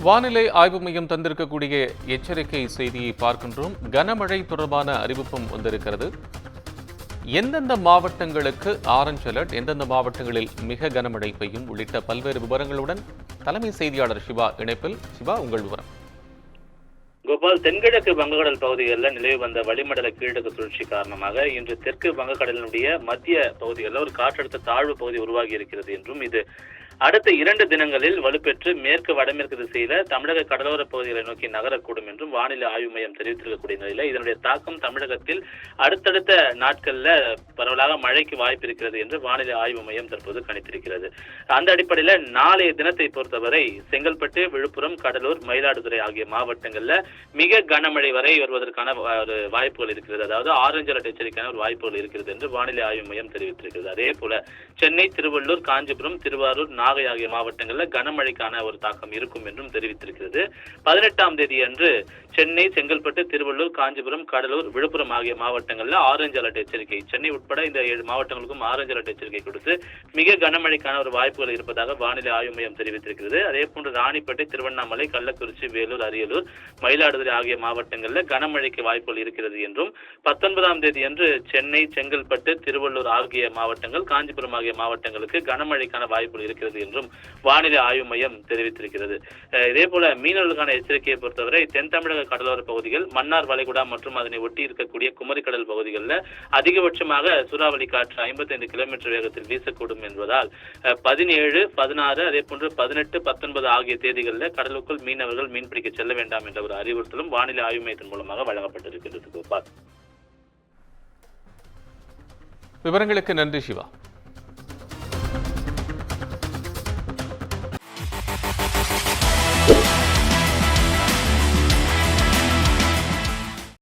வானிலை ஆய்வு மையம் தந்திருக்கக்கூடிய எச்சரிக்கை செய்தியை பார்க்கின்றோம். கனமழை தொடர்பான அறிவிப்பும் வந்திருக்கிறது. எந்தெந்த மாவட்டங்களுக்கு ஆரஞ்ச் அலர்ட், எந்தெந்த மாவட்டங்களில் மிக கனமழை பெய்யும் உள்ளிட்ட பல்வேறு விவரங்களுடன் தலைமை செய்தியாளர் சிவா இணைப்பில். சிவா, உங்கள் விவரம். கோபால், தென்கிழக்கு வங்கக்கடல் பகுதிகளில் நிலவி வந்த வளிமண்டல கீழடுக்கு சுழற்சி காரணமாக இன்று தெற்கு வங்கக்கடலினுடைய மத்திய பகுதிகளில் ஒரு காற்றழுத்த தாழ்வு பகுதி உருவாகி இருக்கிறது என்றும் இது அடுத்த 2 தினங்களில் வலுப்பெற்று மேற்கு வடமேற்கு திசையில தமிழக கடலோர பகுதிகளை நோக்கி நகரக்கூடும் என்றும் வானிலை ஆய்வு மையம் தெரிவித்திருக்கக்கூடிய நிலையில இதனுடைய தாக்கம் தமிழகத்தில் அடுத்தடுத்த நாட்கள்ல பரவலாக மழைக்கு வாய்ப்பு இருக்கிறது என்று வானிலை ஆய்வு மையம் தற்போது கணித்திருக்கிறது. அந்த அடிப்படையில நாளைய தினத்தை பொறுத்தவரை செங்கல்பட்டு, விழுப்புரம், கடலூர், மயிலாடுதுறை ஆகிய மாவட்டங்கள்ல மிக கனமழை வரை வருவதற்கான ஒரு வாய்ப்புகள் இருக்கிறது. அதாவது ஆரஞ்சு அலர்ட் எச்சரிக்கையான ஒரு வாய்ப்புகள் இருக்கிறது என்று வானிலை ஆய்வு மையம் தெரிவித்திருக்கிறது. அதே போல சென்னை, திருவள்ளூர், காஞ்சிபுரம், திருவாரூர், நாகை ஆகிய மாவட்டங்களில் கனமழைக்கான ஒரு தாக்கம் இருக்கும் என்றும் தெரிவித்திருக்கிறது. 18ஆம் தேதி அன்று சென்னை, செங்கல்பட்டு, திருவள்ளூர், காஞ்சிபுரம், கடலூர், விழுப்புரம் ஆகிய மாவட்டங்களில் ஆரஞ்சு அலர்ட் எச்சரிக்கை, சென்னை உட்பட இந்த 7 மாவட்டங்களுக்கும் ஆரஞ்சு அலர்ட் எச்சரிக்கை கொடுத்து மிக கனமழைக்கான ஒரு வாய்ப்புகள் இருப்பதாக வானிலை ஆய்வு மையம் தெரிவித்திருக்கிறது. அதே போன்று ராணிப்பேட்டை, திருவண்ணாமலை, கள்ளக்குறிச்சி, வேலூர், அரியலூர், மயிலாடுதுறை ஆகிய மாவட்டங்களில் கனமழைக்கு வாய்ப்புகள் இருக்கிறது என்றும் 19ஆம் தேதி அன்று சென்னை, செங்கல்பட்டு, திருவள்ளூர் ஆகிய மாவட்டங்கள், காஞ்சிபுரம் ஆகிய மாவட்டங்களுக்கு கனமழைக்கான வாய்ப்புகள் இருக்கிறது என்றும் வானிலை ஆய்வு மையம் தெரிவித்திருக்கிறது. இதே போல மீனவர்களுக்கான எச்சரிக்கையை பொறுத்தவரை தென் தமிழக கடலோர பகுதிகள், மன்னார் வளைகுடா மற்றும் அதனை ஒட்டி இருக்கக்கூடிய குமரிக்கடல் பகுதிகளில் அதிகபட்சமாக சூறாவளி காற்று 55 கிலோமீட்டர் வேகத்தில் வீசக்கூடும் என்பதால் 17, 16 அதே போன்று 18, 19 ஆகிய தேதிகளில் கடலுக்குள் மீனவர்கள் மீன்பிடிக்க செல்ல வேண்டாம் என்ற ஒரு அறிவுறுத்தலும் வானிலை ஆய்வு மையத்தின் மூலமாக வழங்கப்பட்டிருக்கிறது. கோபால், விவரங்களுக்கு நன்றி சிவா.